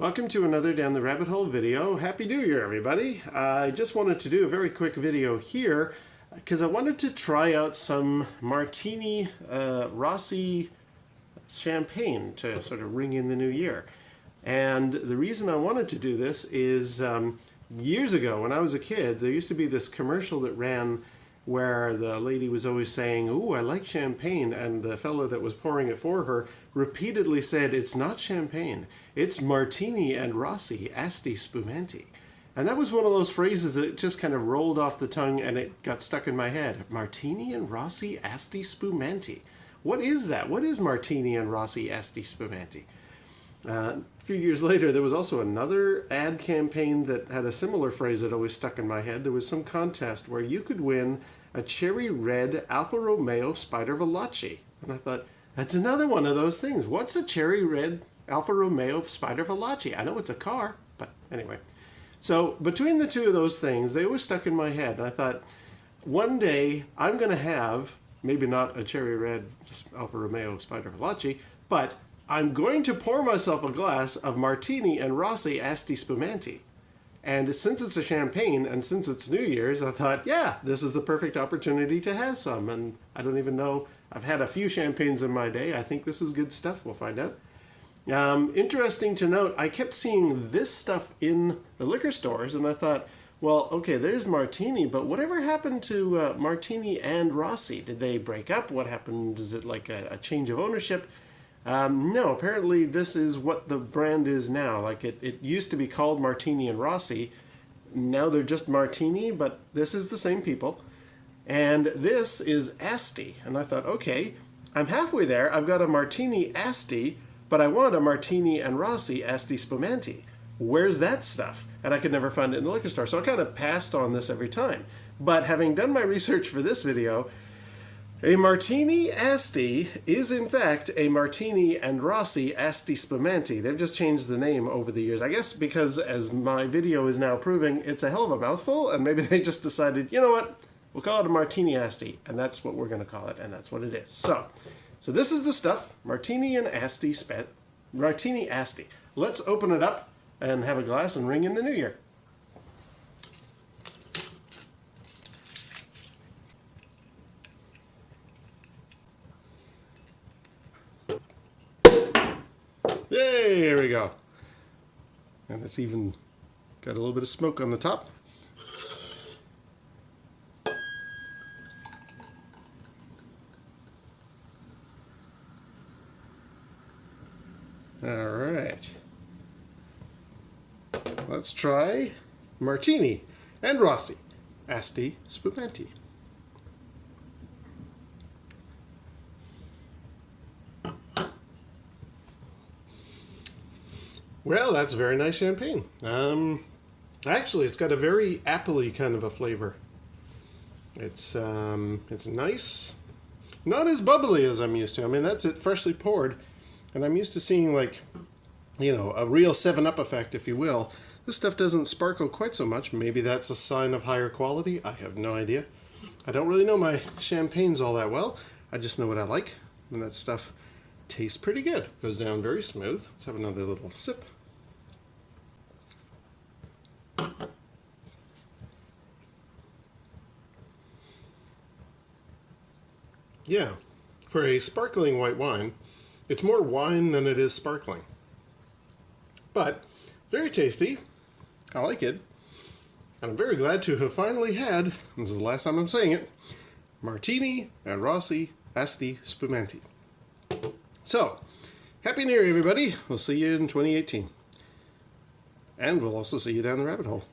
Welcome to another Down the Rabbit Hole video. Happy New Year, everybody. I just wanted to do a very quick video here because I wanted to try out some Martini Rossi champagne to sort of ring in the new year. And the reason I wanted to do this is years ago when I was a kid, there used to be this commercial that ran where the lady was always saying, "Ooh, I like champagne," and the fellow that was pouring it for her repeatedly said, "It's not champagne, it's Martini and Rossi Asti Spumante." And that was one of those phrases that just kind of rolled off the tongue and it got stuck in my head. Martini and Rossi Asti Spumante. What is that? What is Martini and Rossi Asti Spumante? A few years later, there was also another ad campaign that had a similar phrase that always stuck in my head. There was some contest where you could win a cherry red Alfa Romeo Spider Veloce. And I thought, that's another one of those things. What's a cherry red Alfa Romeo Spider Veloce? I know it's a car, but anyway. So between the two of those things, they always stuck in my head. And I thought, one day I'm going to have, maybe not a cherry red Alfa Romeo Spider Veloce, but I'm going to pour myself a glass of Martini and Rossi Asti Spumante. And since it's a champagne and since it's New Year's, I thought, yeah, this is the perfect opportunity to have some. And I don't even know, I've had a few champagnes in my day. I think this is good stuff. We'll find out. Interesting to note, I kept seeing this stuff in the liquor stores, and I thought, well, okay, there's Martini, but whatever happened to Martini and Rossi? Did they break up? What happened? Is it like a change of ownership? No, apparently this is what the brand is now. Like it used to be called Martini and Rossi. Now they're just Martini, but this is the same people. And this is Asti. And I thought, okay, I'm halfway there. I've got a Martini Asti, but I want a Martini and Rossi Asti Spumante. Where's that stuff? And I could never find it in the liquor store. So I kind of passed on this every time. But having done my research for this video, a Martini Asti is in fact a Martini and Rossi Asti Spumante. They've just changed the name over the years. I guess because, as my video is now proving, it's a hell of a mouthful, and maybe they just decided, you know what, we'll call it a Martini Asti, and that's what we're going to call it, and that's what it is. So this is the stuff, Martini and Martini Asti. Let's open it up and have a glass and ring in the new year. Yay, here we go. And it's even got a little bit of smoke on the top. All right. Let's try Martini and Rossi Asti Spumante. Well, that's very nice champagne. Actually, it's got a very apple-y kind of a flavor. It's nice. Not as bubbly as I'm used to. I mean, that's it freshly poured. And I'm used to seeing, like, you know, a real 7-Up effect, if you will. This stuff doesn't sparkle quite so much. Maybe that's a sign of higher quality. I have no idea. I don't really know my champagnes all that well. I just know what I like. And that stuff tastes pretty good. Goes down very smooth. Let's have another little sip. Yeah, for a sparkling white wine, it's more wine than it is sparkling. But very tasty. I like it. And I'm very glad to have finally had, this is the last time I'm saying it, Martini and Rossi Asti Spumante. So, Happy New Year, everybody. We'll see you in 2018. And we'll also see you down the rabbit hole.